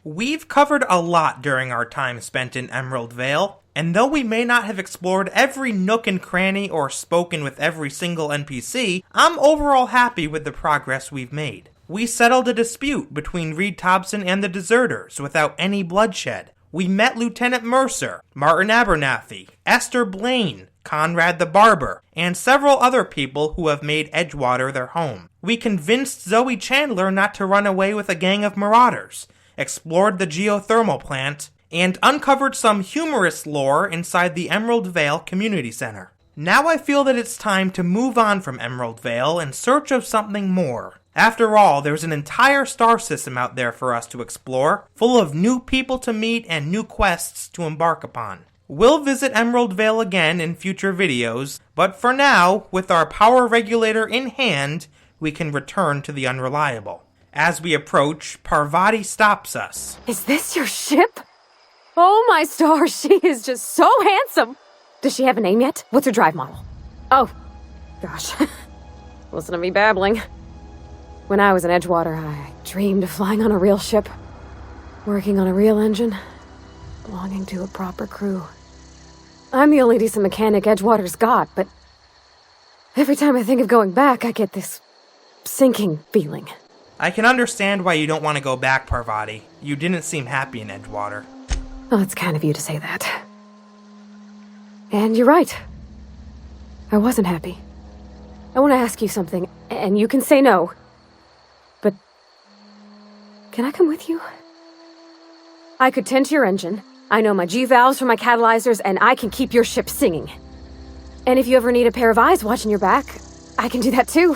We've covered a lot during our time spent in Emerald Vale, and though we may not have explored every nook and cranny or spoken with every single NPC, I'm overall happy with the progress we've made. We settled a dispute between Reed Thompson and the deserters without any bloodshed. We met Lieutenant Mercer, Martin Abernathy, Esther Blaine, Conrad the Barber, and several other people who have made Edgewater their home. We convinced Zoe Chandler not to run away with a gang of marauders, explored the geothermal plant, and uncovered some humorous lore inside the Emerald Vale Community Center. Now I feel that it's time to move on from Emerald Vale in search of something more. After all, there's an entire star system out there for us to explore, full of new people to meet and new quests to embark upon. We'll visit Emerald Vale again in future videos, but for now, with our power regulator in hand, we can return to the Unreliable. As we approach, Parvati stops us. Is this your ship? Oh my stars, she is just so handsome! Does she have a name yet? What's her drive model? Oh, gosh. Listen to me babbling. When I was in Edgewater, I dreamed of flying on a real ship, working on a real engine, belonging to a proper crew. I'm the only decent mechanic Edgewater's got, but every time I think of going back, I get this sinking feeling. I can understand why you don't want to go back, Parvati. You didn't seem happy in Edgewater. Oh, it's kind of you to say that. And you're right. I wasn't happy. I want to ask you something, and you can say no. But can I come with you? I could tend to your engine. I know my G-valves from my catalyzers, and I can keep your ship singing. And if you ever need a pair of eyes watching your back, I can do that too.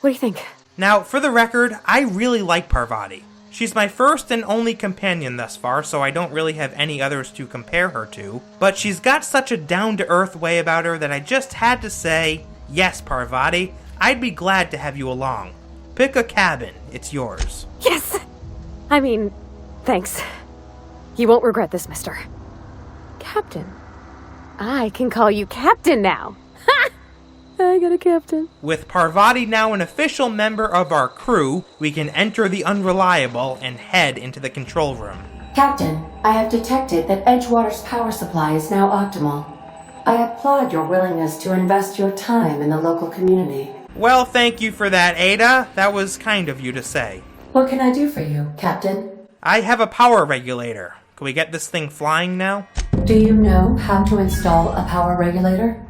What do you think? Now, for the record, I really like Parvati. She's my first and only companion thus far, so I don't really have any others to compare her to. But she's got such a down-to-earth way about her that I just had to say, yes, Parvati, I'd be glad to have you along. Pick a cabin, it's yours. Yes! I mean, thanks. You won't regret this, mister. Captain. I can call you Captain now. Ha! I got a captain. With Parvati now an official member of our crew, we can enter the Unreliable and head into the control room. Captain, I have detected that Edgewater's power supply is now optimal. I applaud your willingness to invest your time in the local community. Well, thank you for that, Ada. That was kind of you to say. What can I do for you, Captain? I have a power regulator. Can we get this thing flying now? Do you know how to install a power regulator?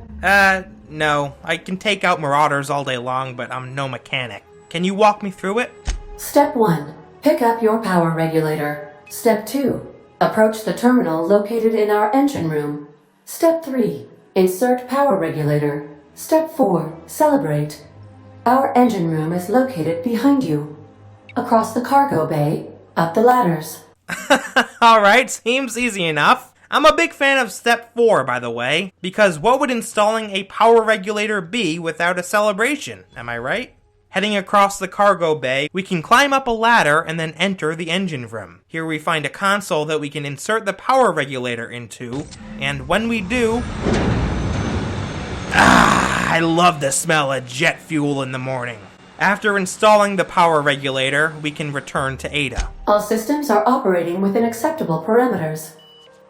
No. I can take out marauders all day long, but I'm no mechanic. Can you walk me through it? Step 1. Pick up your power regulator. Step 2. Approach the terminal located in our engine room. Step 3. Insert power regulator. Step 4. Celebrate. Our engine room is located behind you. Across the cargo bay, up the ladders. Alright, seems easy enough. I'm a big fan of step 4, by the way, because what would installing a power regulator be without a celebration, am I right? Heading across the cargo bay, we can climb up a ladder and then enter the engine room. Here we find a console that we can insert the power regulator into, and when we do... I love the smell of jet fuel in the morning. After installing the power regulator, we can return to Ada. All systems are operating within acceptable parameters.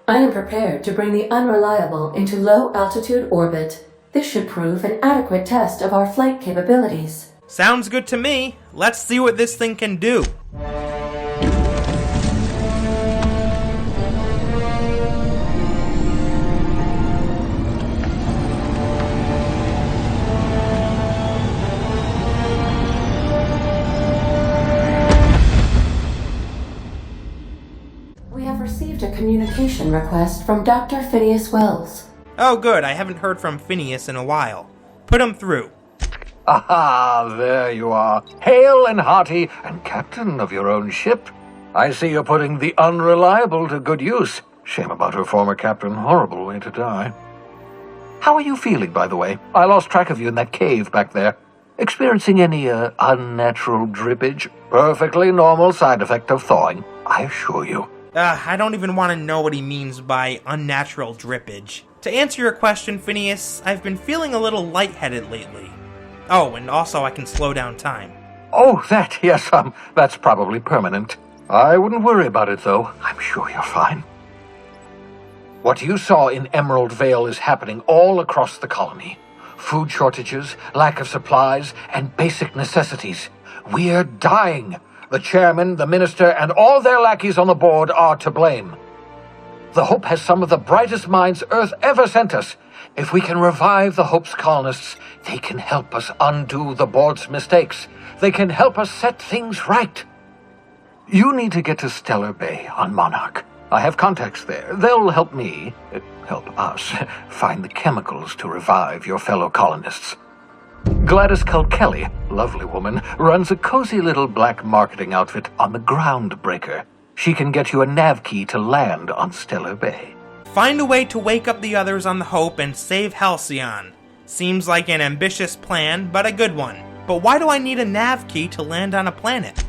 I am prepared to bring the Unreliable into low-altitude orbit. This should prove an adequate test of our flight capabilities. Sounds good to me. Let's see what this thing can do. A communication request from Dr. Phineas Wells. Oh good, I haven't heard from Phineas in a while. Put him through. Aha, there you are, hale and hearty, and captain of your own ship. I see you're putting the Unreliable to good use. Shame about her former captain, horrible way to die. How are you feeling, by the way? I lost track of you in that cave back there. Experiencing any, unnatural drippage? Perfectly normal side effect of thawing, I assure you. I don't even want to know what he means by unnatural drippage. To answer your question, Phineas, I've been feeling a little lightheaded lately. Oh, and also I can slow down time. Oh, that, yes, that's probably permanent. I wouldn't worry about it, though. I'm sure you're fine. What you saw in Emerald Vale is happening all across the colony. Food shortages, lack of supplies, and basic necessities. We're dying. The chairman, the minister, and all their lackeys on the board are to blame. The Hope has some of the brightest minds Earth ever sent us. If we can revive the Hope's colonists, they can help us undo the board's mistakes. They can help us set things right. You need to get to Stellar Bay on Monarch. I have contacts there. They'll help help us, find the chemicals to revive your fellow colonists. Gladys Culkelly, lovely woman, runs a cozy little black marketing outfit on the Groundbreaker. She can get you a nav key to land on Stellar Bay. Find a way to wake up the others on the Hope and save Halcyon. Seems like an ambitious plan, but a good one. But why do I need a nav key to land on a planet?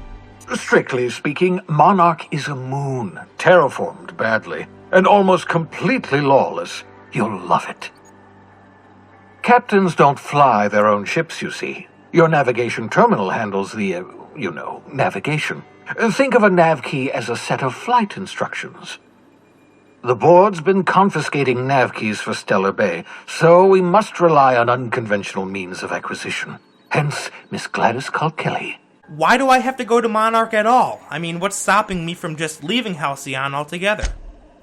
Strictly speaking, Monarch is a moon, terraformed badly, and almost completely lawless. You'll love it. Captains don't fly their own ships, you see. Your navigation terminal handles the, navigation. Think of a nav key as a set of flight instructions. The board's been confiscating nav keys for Stellar Bay, so we must rely on unconventional means of acquisition. Hence, Miss Gladys Culkelly. Why do I have to go to Monarch at all? I mean, what's stopping me from just leaving Halcyon altogether?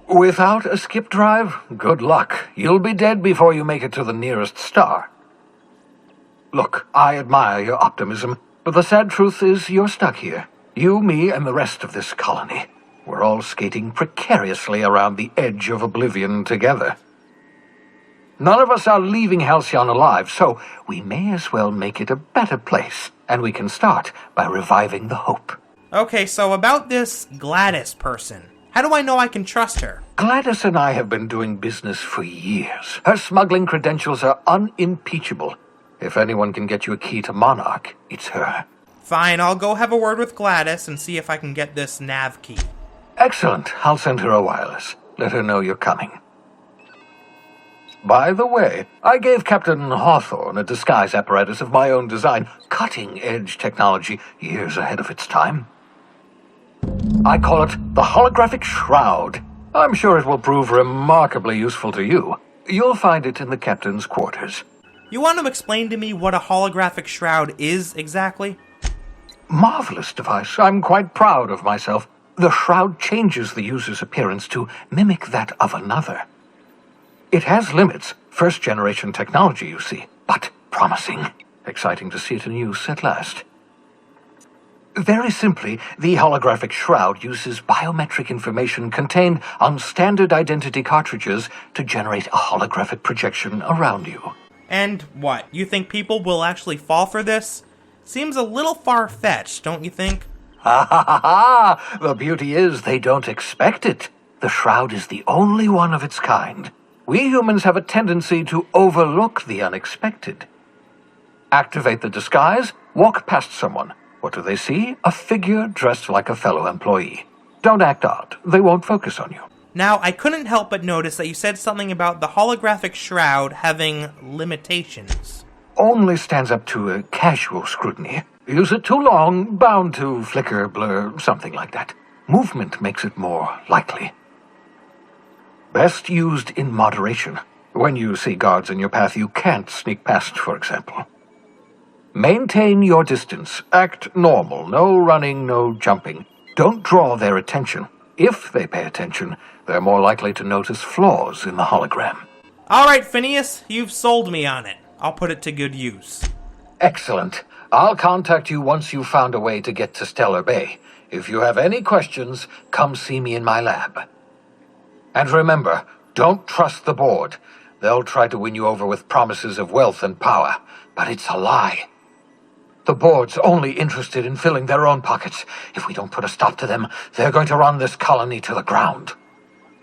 Without a skip drive, good luck. You'll be dead before you make it to the nearest star. Look, I admire your optimism, but the sad truth is you're stuck here. You, me, and the rest of this colony. We're all skating precariously around the edge of oblivion together. None of us are leaving Halcyon alive, so we may as well make it a better place, and we can start by reviving the Hope. Okay, so about this Gladys person. How do I know I can trust her? Gladys and I have been doing business for years. Her smuggling credentials are unimpeachable. If anyone can get you a key to Monarch, it's her. Fine, I'll go have a word with Gladys and see if I can get this nav key. Excellent. I'll send her a wireless. Let her know you're coming. By the way, I gave Captain Hawthorne a disguise apparatus of my own design, cutting-edge technology years ahead of its time. I call it the Holographic Shroud. I'm sure it will prove remarkably useful to you. You'll find it in the captain's quarters. You want to explain to me what a holographic shroud is exactly? Marvelous device. I'm quite proud of myself. The shroud changes the user's appearance to mimic that of another. It has limits, first-generation technology, you see, but promising. Exciting to see it in use at last. Very simply, the holographic shroud uses biometric information contained on standard identity cartridges to generate a holographic projection around you. And what, you think people will actually fall for this? Seems a little far-fetched, don't you think? Ha ha ha ha! The beauty is they don't expect it. The shroud is the only one of its kind. We humans have a tendency to overlook the unexpected. Activate the disguise, walk past someone. What do they see? A figure dressed like a fellow employee. Don't act odd. They won't focus on you. Now, I couldn't help but notice that you said something about the holographic shroud having limitations. Only stands up to a casual scrutiny. Use it too long, bound to flicker, blur, something like that. Movement makes it more likely. Best used in moderation. When you see guards in your path you can't sneak past, for example. Maintain your distance. Act normal. No running, no jumping. Don't draw their attention. If they pay attention, they're more likely to notice flaws in the hologram. All right, Phineas, you've sold me on it. I'll put it to good use. Excellent. I'll contact you once you've found a way to get to Stellar Bay. If you have any questions, come see me in my lab. And remember, don't trust the board. They'll try to win you over with promises of wealth and power, but it's a lie. The board's only interested in filling their own pockets. If we don't put a stop to them, they're going to run this colony to the ground.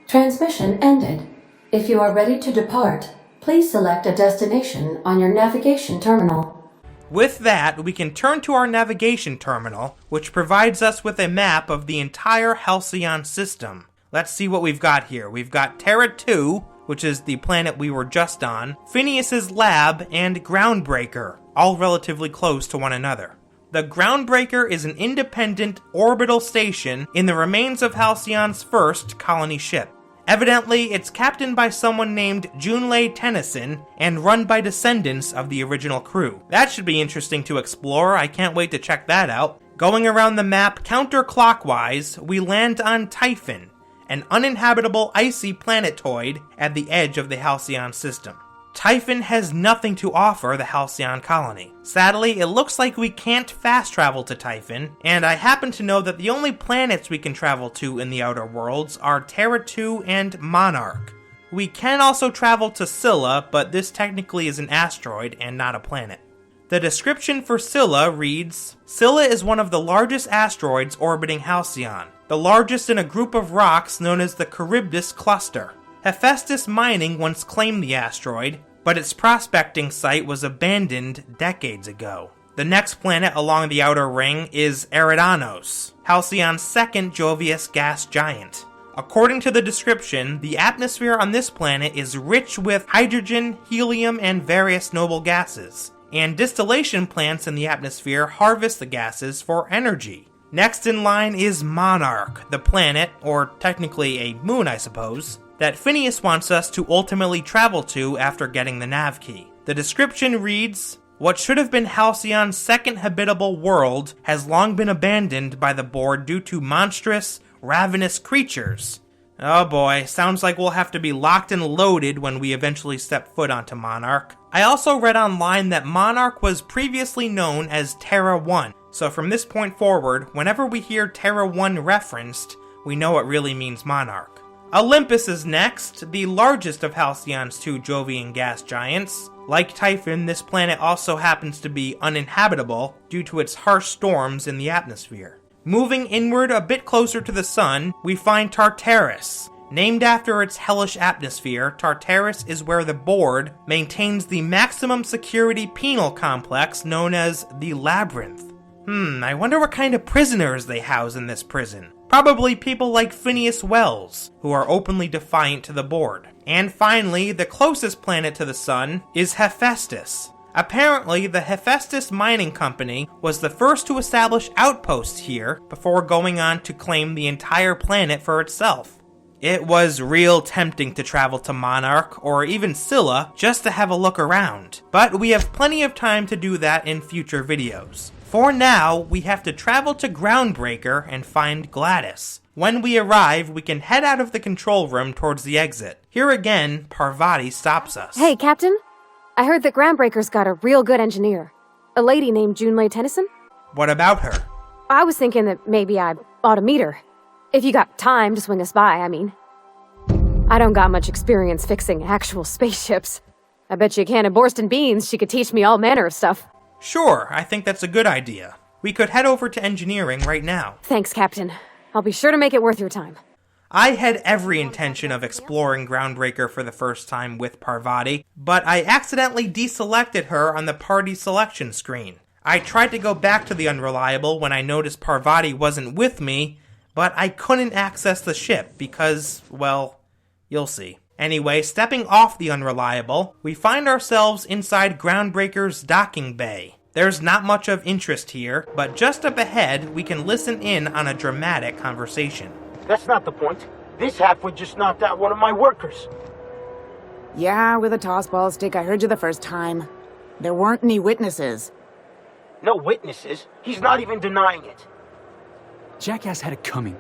Transmission ended. If you are ready to depart, please select a destination on your navigation terminal. With that, we can turn to our navigation terminal, which provides us with a map of the entire Halcyon system. Let's see what we've got here. We've got Terra 2, which is the planet we were just on, Phineas's lab, and Groundbreaker, all relatively close to one another. The Groundbreaker is an independent orbital station in the remains of Halcyon's first colony ship. Evidently, it's captained by someone named Junlei Tennyson and run by descendants of the original crew. That should be interesting to explore. I can't wait to check that out. Going around the map counterclockwise, we land on Typhon, an uninhabitable icy planetoid at the edge of the Halcyon system. Typhon has nothing to offer the Halcyon colony. Sadly, it looks like we can't fast travel to Typhon, and I happen to know that the only planets we can travel to in the Outer Worlds are Terra 2 and Monarch. We can also travel to Scylla, but this technically is an asteroid and not a planet. The description for Scylla reads, Scylla is one of the largest asteroids orbiting Halcyon, the largest in a group of rocks known as the Charybdis Cluster. Hephaestus Mining once claimed the asteroid, but its prospecting site was abandoned decades ago. The next planet along the outer ring is Eridanos, Halcyon's second Jovious gas giant. According to the description, the atmosphere on this planet is rich with hydrogen, helium, and various noble gases, and distillation plants in the atmosphere harvest the gases for energy. Next in line is Monarch, the planet, or technically a moon I suppose, that Phineas wants us to ultimately travel to after getting the nav key. The description reads, what should have been Halcyon's second habitable world has long been abandoned by the board due to monstrous, ravenous creatures. Oh boy, sounds like we'll have to be locked and loaded when we eventually step foot onto Monarch. I also read online that Monarch was previously known as Terra 1, so from this point forward, whenever we hear Terra 1 referenced, we know it really means Monarch. Olympus is next, the largest of Halcyon's two Jovian gas giants. Like Typhon, this planet also happens to be uninhabitable due to its harsh storms in the atmosphere. Moving inward a bit closer to the sun, we find Tartarus. Named after its hellish atmosphere, Tartarus is where the board maintains the maximum security penal complex known as the Labyrinth. I wonder what kind of prisoners they house in this prison. Probably people like Phineas Wells, who are openly defiant to the board. And finally, the closest planet to the sun is Hephaestus. Apparently, the Hephaestus Mining Company was the first to establish outposts here before going on to claim the entire planet for itself. It was real tempting to travel to Monarch or even Scylla just to have a look around, but we have plenty of time to do that in future videos. For now, we have to travel to Groundbreaker and find Gladys. When we arrive, we can head out of the control room towards the exit. Here again, Parvati stops us. Hey, Captain. I heard that Groundbreaker's got a real good engineer. A lady named Junlei Tennyson? What about her? I was thinking that maybe I ought to meet her. If you got time to swing us by, I mean. I don't got much experience fixing actual spaceships. I bet you a can of Borston beans she could teach me all manner of stuff. Sure, I think that's a good idea. We could head over to engineering right now. Thanks, Captain. I'll be sure to make it worth your time. I had every intention of exploring Groundbreaker for the first time with Parvati, but I accidentally deselected her on the party selection screen. I tried to go back to the Unreliable when I noticed Parvati wasn't with me, but I couldn't access the ship because, well, you'll see. Anyway, stepping off the Unreliable, we find ourselves inside Groundbreaker's docking bay. There's not much of interest here, but just up ahead, we can listen in on a dramatic conversation. That's not the point. This halfwit just knocked out one of my workers. Yeah, with a tossball stick, I heard you the first time. There weren't any witnesses. No witnesses? He's not even denying it. Jackass had it coming.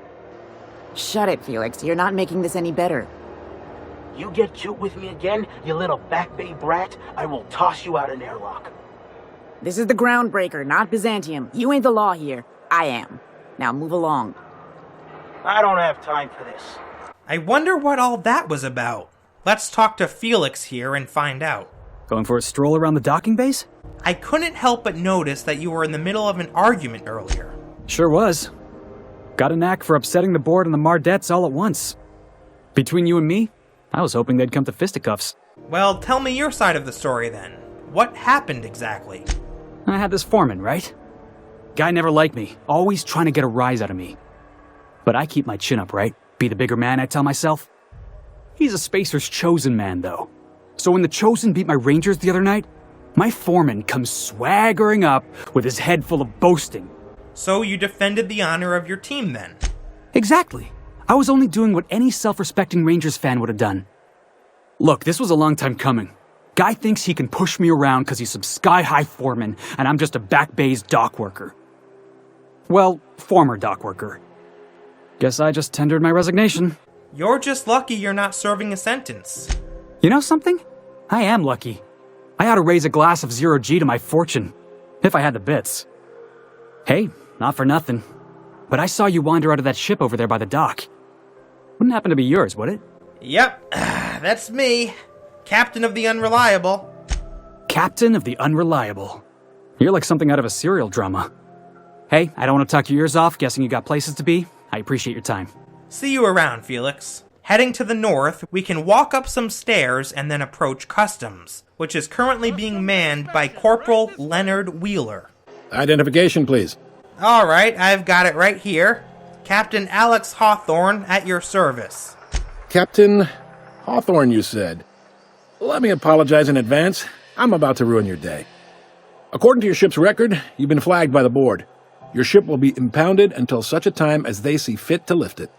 Shut it, Felix. You're not making this any better. You get cute with me again, you little Back Bay brat, I will toss you out an airlock. This is the Groundbreaker, not Byzantium. You ain't the law here. I am. Now move along. I don't have time for this. I wonder what all that was about. Let's talk to Felix here and find out. Going for a stroll around the docking base? I couldn't help but notice that you were in the middle of an argument earlier. Sure was. Got a knack for upsetting the board and the Mardettes all at once. Between you and me, I was hoping they'd come to fisticuffs. Well, tell me your side of the story then. What happened exactly? I had this foreman, right? Guy never liked me, always trying to get a rise out of me. But I keep my chin up, right? Be the bigger man, I tell myself. He's a Spacer's chosen man, though. So when the Chosen beat my Rangers the other night, my foreman comes swaggering up with his head full of boasting. So you defended the honor of your team then? Exactly. I was only doing what any self-respecting Rangers fan would have done. Look, this was a long time coming. Guy thinks he can push me around because he's some sky-high foreman, and I'm just a back bay's dock worker. Well, former dock worker. Guess I just tendered my resignation. You're just lucky you're not serving a sentence. You know something? I am lucky. I ought to raise a glass of 0G to my fortune, if I had the bits. Hey, not for nothing, but I saw you wander out of that ship over there by the dock. Wouldn't happen to be yours, would it? Yep, that's me. Captain of the Unreliable. Captain of the Unreliable. You're like something out of a serial drama. Hey, I don't want to talk your ears off, guessing you got places to be. I appreciate your time. See you around, Felix. Heading to the north, we can walk up some stairs and then approach Customs, which is currently being manned by Corporal Leonard Wheeler. Identification, please. All right, I've got it right here. Captain Alex Hawthorne at your service. Captain Hawthorne, you said. Let me apologize in advance. I'm about to ruin your day. According to your ship's record, you've been flagged by the board. Your ship will be impounded until such a time as they see fit to lift it.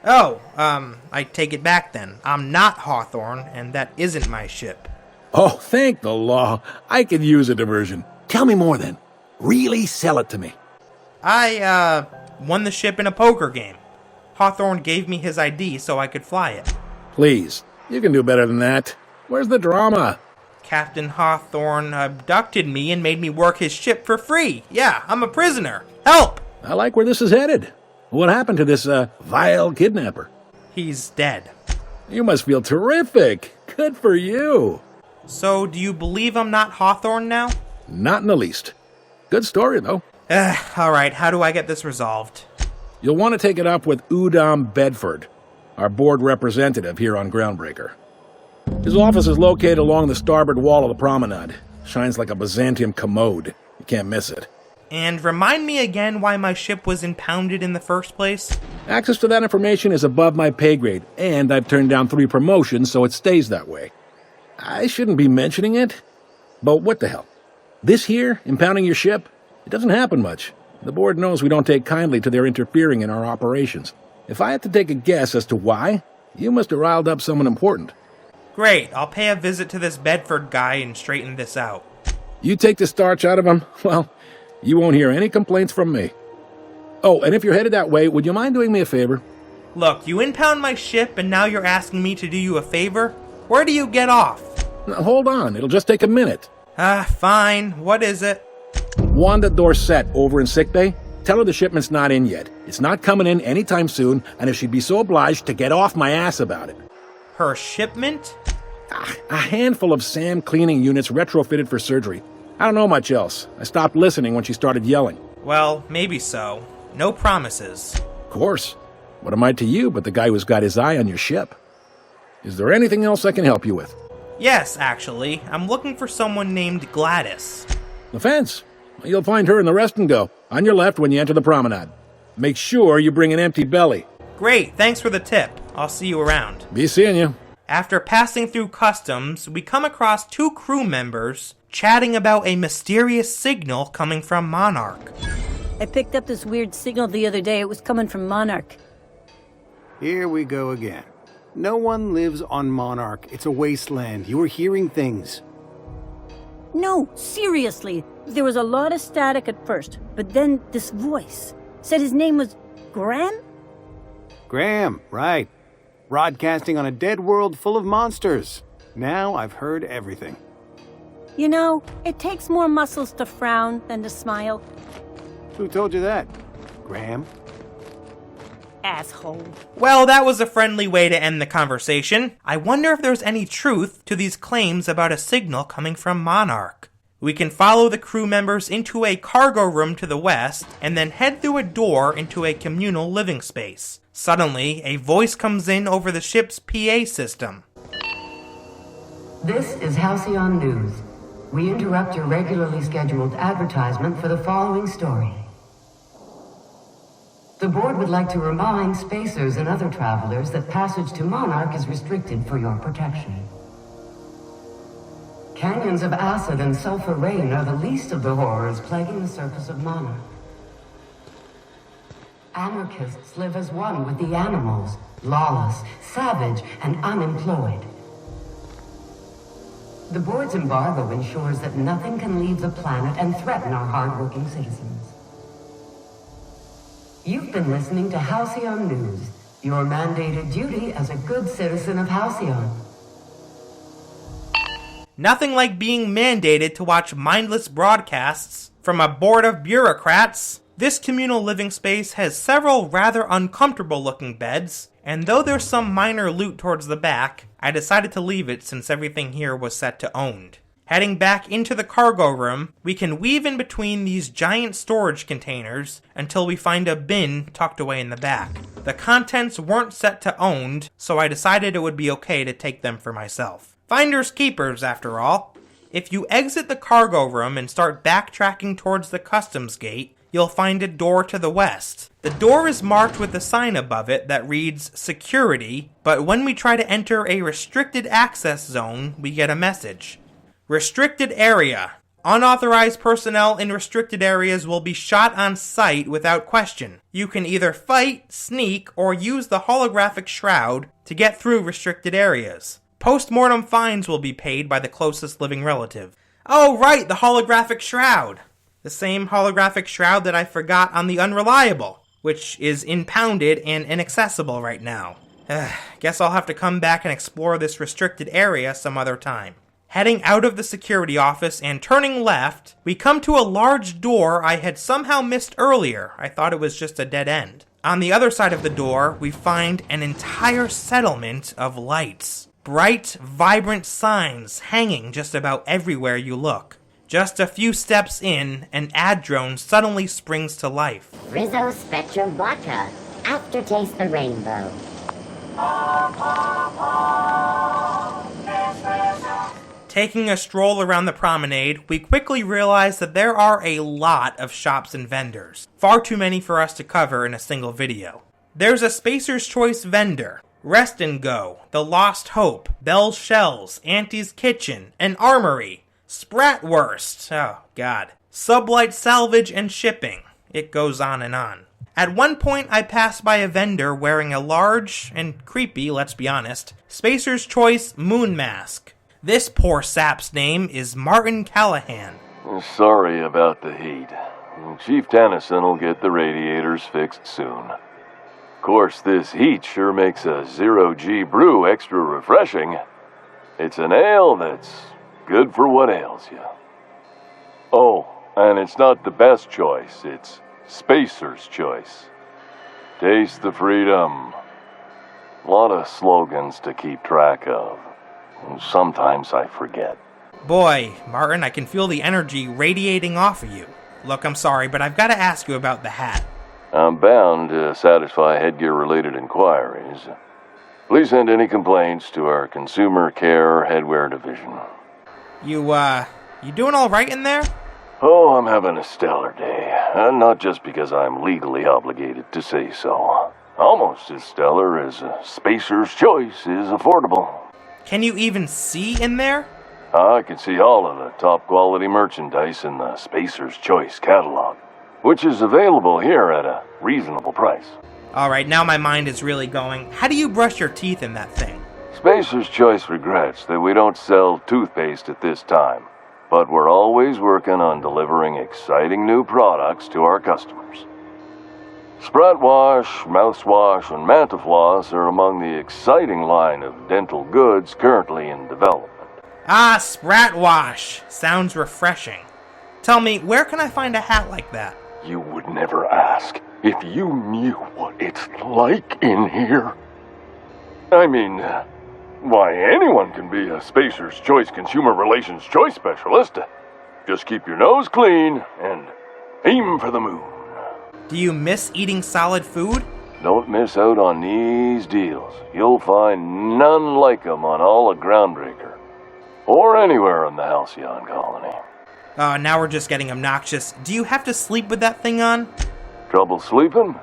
Oh, I take it back then. I'm not Hawthorne, and that isn't my ship. Oh, thank the law. I could use a diversion. Tell me more then. Really sell it to me. I, won the ship in a poker game. Hawthorne gave me his ID so I could fly it. Please, you can do better than that. Where's the drama? Captain Hawthorne abducted me and made me work his ship for free. Yeah, I'm a prisoner. Help! I like where this is headed. What happened to this, vile kidnapper? He's dead. You must feel terrific. Good for you. So, do you believe I'm not Hawthorne now? Not in the least. Good story, though. Alright, how do I get this resolved? You'll want to take it up with Udom Bedford, our board representative here on Groundbreaker. His office is located along the starboard wall of the promenade. Shines like a Byzantium commode. You can't miss it. And remind me again why my ship was impounded in the first place? Access to that information is above my pay grade, and I've turned down 3 promotions, so it stays that way. I shouldn't be mentioning it, but what the hell? This here, impounding your ship, it doesn't happen much. The board knows we don't take kindly to their interfering in our operations. If I had to take a guess as to why, you must have riled up someone important. Great, I'll pay a visit to this Bedford guy and straighten this out. You take the starch out of him, well, you won't hear any complaints from me. Oh, and if you're headed that way, would you mind doing me a favor? Look, you impound my ship and now you're asking me to do you a favor? Where do you get off? Now, hold on, it'll just take a minute. Fine. What is it? Wanda Dorset over in sickbay. Tell her the shipment's not in yet. It's not coming in anytime soon, and if she'd be so obliged to get off my ass about it. Her shipment? A handful of SAM cleaning units retrofitted for surgery. I don't know much else. I stopped listening when she started yelling. Well, maybe so. No promises. Of course. What am I to you but the guy who's got his eye on your ship? Is there anything else I can help you with? Yes, actually. I'm looking for someone named Gladys. The fence. You'll find her in the rest and go, on your left when you enter the promenade. Make sure you bring an empty belly. Great, thanks for the tip. I'll see you around. Be seeing you. After passing through customs, we come across 2 crew members chatting about a mysterious signal coming from Monarch. I picked up this weird signal the other day. It was coming from Monarch. Here we go again. No one lives on Monarch. It's a wasteland. You were hearing things. No, seriously. There was a lot of static at first, but then this voice said his name was Graham? Graham, right. Broadcasting on a dead world full of monsters. Now I've heard everything. You know, it takes more muscles to frown than to smile. Who told you that? Graham? Asshole. Well, that was a friendly way to end the conversation. I wonder if there's any truth to these claims about a signal coming from Monarch. We can follow the crew members into a cargo room to the west, and then head through a door into a communal living space. Suddenly, a voice comes in over the ship's PA system. This is Halcyon News. We interrupt your regularly scheduled advertisement for the following story. The board would like to remind spacers and other travelers that passage to Monarch is restricted for your protection. canyons of acid and sulfur rain are the least of the horrors plaguing the surface of Monarch. Anarchists live as one with the animals, lawless, savage, and unemployed. The board's embargo ensures that nothing can leave the planet and threaten our hard-working citizens. You've been listening to Halcyon News, your mandated duty as a good citizen of Halcyon. Nothing like being mandated to watch mindless broadcasts from a board of bureaucrats. This communal living space has several rather uncomfortable looking beds, and though there's some minor loot towards the back, I decided to leave it since everything here was set to owned. Heading back into the cargo room, we can weave in between these giant storage containers until we find a bin tucked away in the back. The contents weren't set to owned, so I decided it would be okay to take them for myself. Finders keepers, after all. If you exit the cargo room and start backtracking towards the customs gate, you'll find a door to the west. The door is marked with a sign above it that reads security, but when we try to enter a restricted access zone, we get a message. Restricted area. Unauthorized personnel in restricted areas will be shot on sight without question. You can either fight, sneak, or use the holographic shroud to get through restricted areas. Post-mortem fines will be paid by the closest living relative. Oh right, the holographic shroud. The same holographic shroud that I forgot on the Unreliable, which is impounded and inaccessible right now. Guess I'll have to come back and explore this restricted area some other time. Heading out of the security office and turning left, we come to a large door I had somehow missed earlier. I thought it was just a dead end. On the other side of the door, we find an entire settlement of lights. Bright, vibrant signs hanging just about everywhere you look. Just a few steps in, an ad drone suddenly springs to life. Rizzo Spectrum Vodka. Aftertaste the rainbow. Taking a stroll around the promenade, we quickly realize that there are a lot of shops and vendors. Far too many for us to cover in a single video. There's a Spacer's Choice vendor, Rest and Go, The Lost Hope, Bell's Shells, Auntie's Kitchen, an armory, Spratwurst, oh god, Sublight Salvage and Shipping. It goes on and on. At one point, I passed by a vendor wearing a large, and creepy, let's be honest, Spacer's Choice moon mask. This poor sap's name is Martin Callahan. Sorry about the heat. Chief Tennyson will get the radiators fixed soon. Of course, this heat sure makes a zero-G brew extra refreshing. It's an ale that's good for what ails you. Oh, and it's not the best choice, it's Spacer's Choice. Taste the freedom. A lot of slogans to keep track of. Sometimes I forget. Boy, Martin, I can feel the energy radiating off of you. Look, I'm sorry, but I've got to ask you about the hat. I'm bound to satisfy headgear-related inquiries. Please send any complaints to our Consumer Care Headwear Division. You doing all right in there? Oh, I'm having a stellar day. And not just because I'm legally obligated to say so. Almost as stellar as Spacer's Choice is affordable. Can you even see in there? I can see all of the top-quality merchandise in the Spacer's Choice catalog, which is available here at a reasonable price. Alright, now my mind is really going. How do you brush your teeth in that thing? Spacer's Choice regrets that we don't sell toothpaste at this time, but we're always working on delivering exciting new products to our customers. Sprat Wash, Mouthwash, and Mantafloss are among the exciting line of dental goods currently in development. Ah, Sprat Wash. Sounds refreshing. Tell me, where can I find a hat like that? You would never ask if you knew what it's like in here. I mean, why, anyone can be a Spacer's Choice Consumer Relations Choice Specialist. Just keep your nose clean and aim for the moon. Do you miss eating solid food? Don't miss out on these deals. You'll find none like them on all of Groundbreaker. Or anywhere in the Halcyon colony. Now we're just getting obnoxious. Do you have to sleep with that thing on? Trouble sleeping?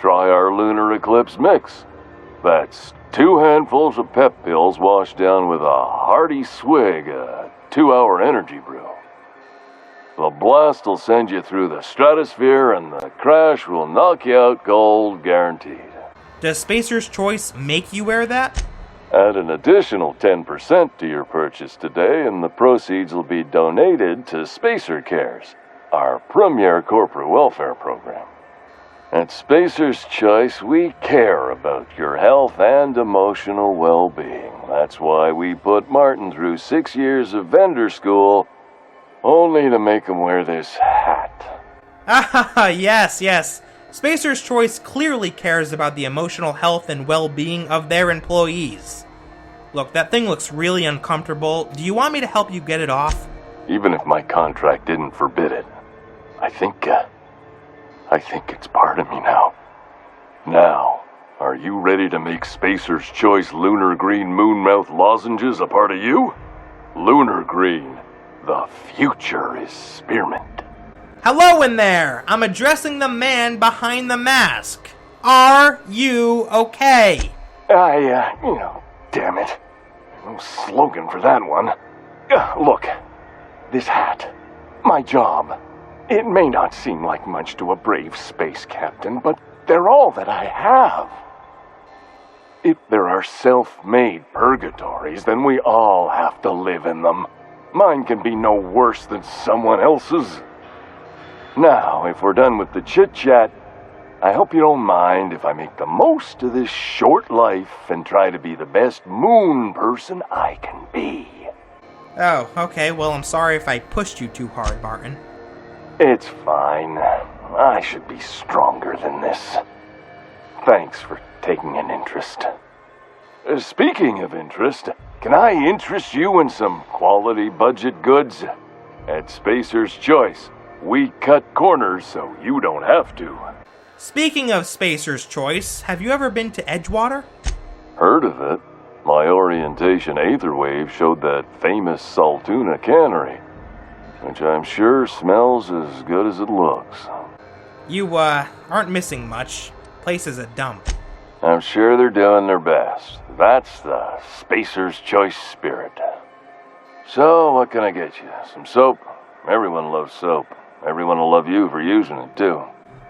Try our Lunar Eclipse mix. That's 2 handfuls of pep pills washed down with a hearty swig of 2-hour energy brew. The blast will send you through the stratosphere, and the crash will knock you out cold, guaranteed. Does Spacer's Choice make you wear that? Add an additional 10% to your purchase today, and the proceeds will be donated to Spacer Cares, our premier corporate welfare program. At Spacer's Choice, we care about your health and emotional well-being. That's why we put Martin through 6 years of vendor school, only to make him wear this hat. Ah, yes. Spacer's Choice clearly cares about the emotional health and well-being of their employees. Look, that thing looks really uncomfortable. Do you want me to help you get it off? Even if my contract didn't forbid it, I think it's part of me now. Now, are you ready to make Spacer's Choice Lunar Green Moonmouth lozenges a part of you? Lunar Green, the future is spearmint. Hello in there! I'm addressing the man behind the mask. Are you okay? Damn it. No slogan for that one. Look, this hat, my job. It may not seem like much to a brave space captain, but they're all that I have. If there are self-made purgatories, then we all have to live in them. Mine can be no worse than someone else's. Now, if we're done with the chit-chat, I hope you don't mind if I make the most of this short life and try to be the best moon person I can be. Oh, okay, well, I'm sorry if I pushed you too hard, Martin. It's fine. I should be stronger than this. Thanks for taking an interest. Speaking of interest, can I interest you in some quality budget goods? At Spacer's Choice, we cut corners so you don't have to. Speaking of Spacer's Choice, have you ever been to Edgewater? Heard of it. My orientation aether wave showed that famous Saltuna cannery, which I'm sure smells as good as it looks. You, aren't missing much. Place is a dump. I'm sure they're doing their best. That's the Spacer's Choice spirit. So, what can I get you? Some soap? Everyone loves soap. Everyone will love you for using it, too.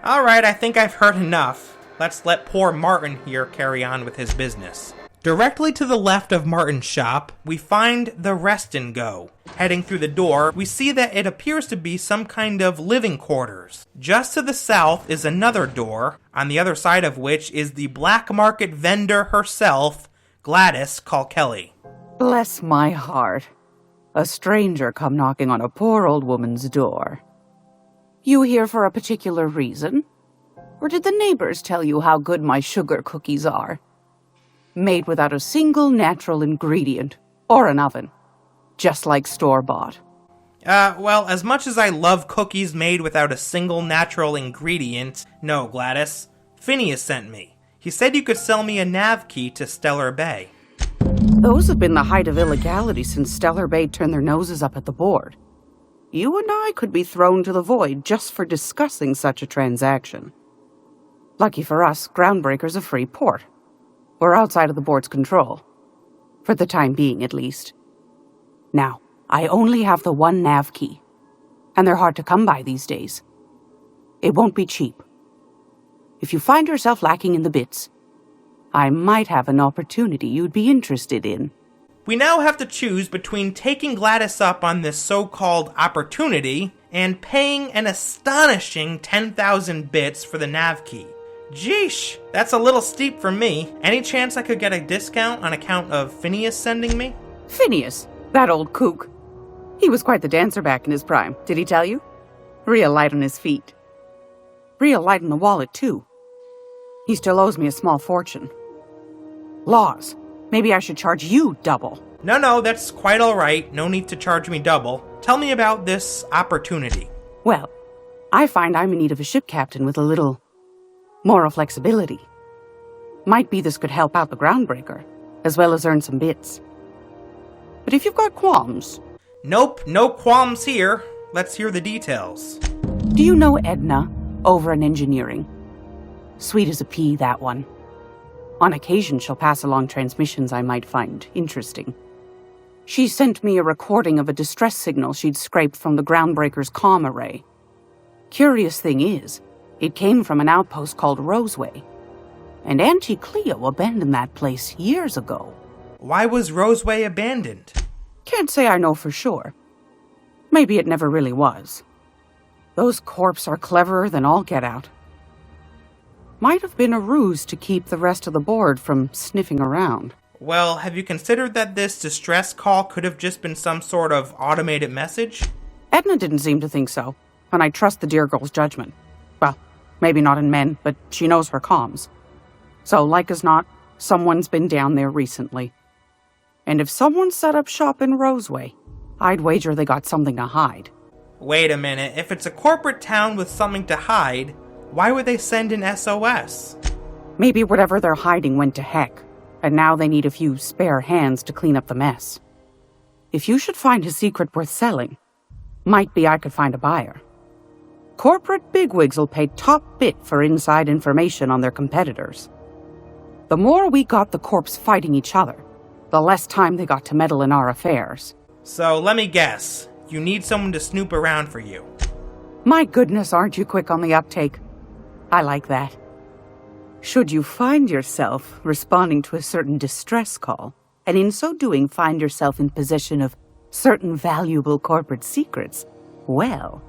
Alright, I think I've heard enough. Let's let poor Martin here carry on with his business. Directly to the left of Martin's shop, we find the Rest and Go. Heading through the door, we see that it appears to be some kind of living quarters. Just to the south is another door, on the other side of which is the black market vendor herself, Gladys Culkelly. Bless my heart. A stranger come knocking on a poor old woman's door. You here for a particular reason? Or did the neighbors tell you how good my sugar cookies are? Made without a single natural ingredient, or an oven. Just like store-bought. Well, as much as I love cookies made without a single natural ingredient, no, Gladys. Phineas sent me. He said you could sell me a nav key to Stellar Bay. Those have been the height of illegality since Stellar Bay turned their noses up at the board. You and I could be thrown to the void just for discussing such a transaction. Lucky for us, Groundbreaker's a free port. We're outside of the board's control. For the time being, at least. Now, I only have the one nav key. And they're hard to come by these days. It won't be cheap. If you find yourself lacking in the bits, I might have an opportunity you'd be interested in. We now have to choose between taking Gladys up on this so-called opportunity and paying an astonishing 10,000 bits for the nav key. Jeesh, that's a little steep for me. Any chance I could get a discount on account of Phineas sending me? Phineas, that old kook. He was quite the dancer back in his prime, did he tell you? Real light on his feet. Real light in the wallet, too. He still owes me a small fortune. Laws. Maybe I should charge you double. No, that's quite alright. No need to charge me double. Tell me about this opportunity. Well, I find I'm in need of a ship captain with a little moral flexibility. Might be this could help out the Groundbreaker, as well as earn some bits. But if you've got qualms... Nope, no qualms here. Let's hear the details. Do you know Edna, over in engineering? Sweet as a pea, that one. On occasion, she'll pass along transmissions I might find interesting. She sent me a recording of a distress signal she'd scraped from the Groundbreaker's comm array. Curious thing is, it came from an outpost called Roseway. And Auntie Cleo abandoned that place years ago. Why was Roseway abandoned? Can't say I know for sure. Maybe it never really was. Those corps are cleverer than all get out. Might have been a ruse to keep the rest of the board from sniffing around. Well, have you considered that this distress call could have just been some sort of automated message? Edna didn't seem to think so, and I trust the dear girl's judgment. Well, maybe not in men, but she knows her comms. So, like as not, someone's been down there recently. And if someone set up shop in Roseway, I'd wager they got something to hide. Wait a minute, if it's a corporate town with something to hide, why would they send an SOS? Maybe whatever they're hiding went to heck, and now they need a few spare hands to clean up the mess. If you should find a secret worth selling, might be I could find a buyer. Corporate bigwigs will pay top bit for inside information on their competitors. The more we got the corps fighting each other, the less time they got to meddle in our affairs. So let me guess, you need someone to snoop around for you. My goodness, aren't you quick on the uptake? I like that. Should you find yourself responding to a certain distress call, and in so doing find yourself in possession of certain valuable corporate secrets, well,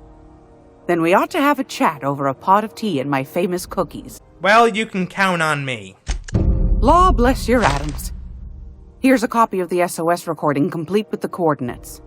then we ought to have a chat over a pot of tea and my famous cookies. Well, you can count on me. Law bless your atoms. Here's a copy of the SOS recording complete with the coordinates.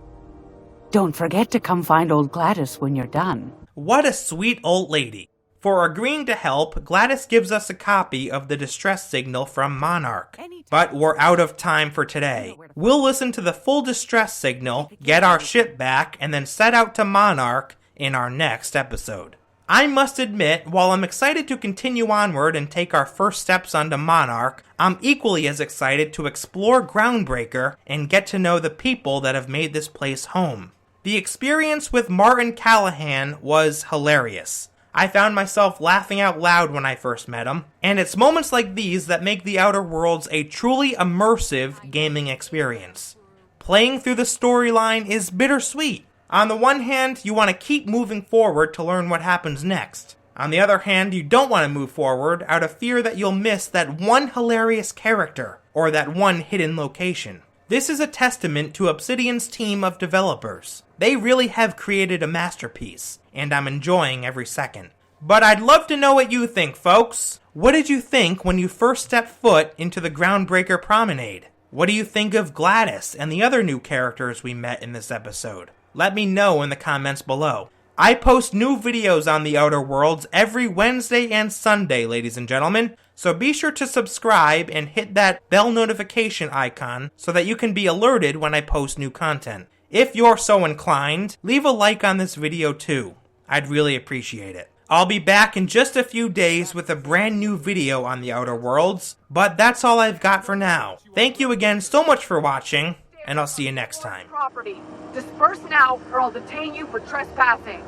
Don't forget to come find old Gladys when you're done. What a sweet old lady. For agreeing to help, Gladys gives us a copy of the distress signal from Monarch. But we're out of time for today. We'll listen to the full distress signal, get our ship back, and then set out to Monarch in our next episode. I must admit, while I'm excited to continue onward and take our first steps onto Monarch, I'm equally as excited to explore Groundbreaker and get to know the people that have made this place home. The experience with Martin Callahan was hilarious. I found myself laughing out loud when I first met him, and it's moments like these that make The Outer Worlds a truly immersive gaming experience. Playing through the storyline is bittersweet. On the one hand, you want to keep moving forward to learn what happens next. On the other hand, you don't want to move forward out of fear that you'll miss that one hilarious character, or that one hidden location. This is a testament to Obsidian's team of developers. They really have created a masterpiece, and I'm enjoying every second. But I'd love to know what you think, folks. What did you think when you first stepped foot into the Groundbreaker Promenade? What do you think of Gladys and the other new characters we met in this episode? Let me know in the comments below. I post new videos on The Outer Worlds every Wednesday and Sunday, ladies and gentlemen, so be sure to subscribe and hit that bell notification icon so that you can be alerted when I post new content. If you're so inclined, leave a like on this video too. I'd really appreciate it. I'll be back in just a few days with a brand new video on The Outer Worlds, but that's all I've got for now. Thank you again so much for watching, and I'll see you next time. Property. Disperse now, or I'll detain you for trespassing.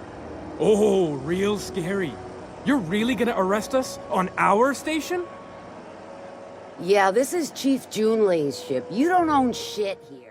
Oh, real scary. You're really gonna arrest us on our station? Yeah, this is Chief Junlei's ship. You don't own shit here.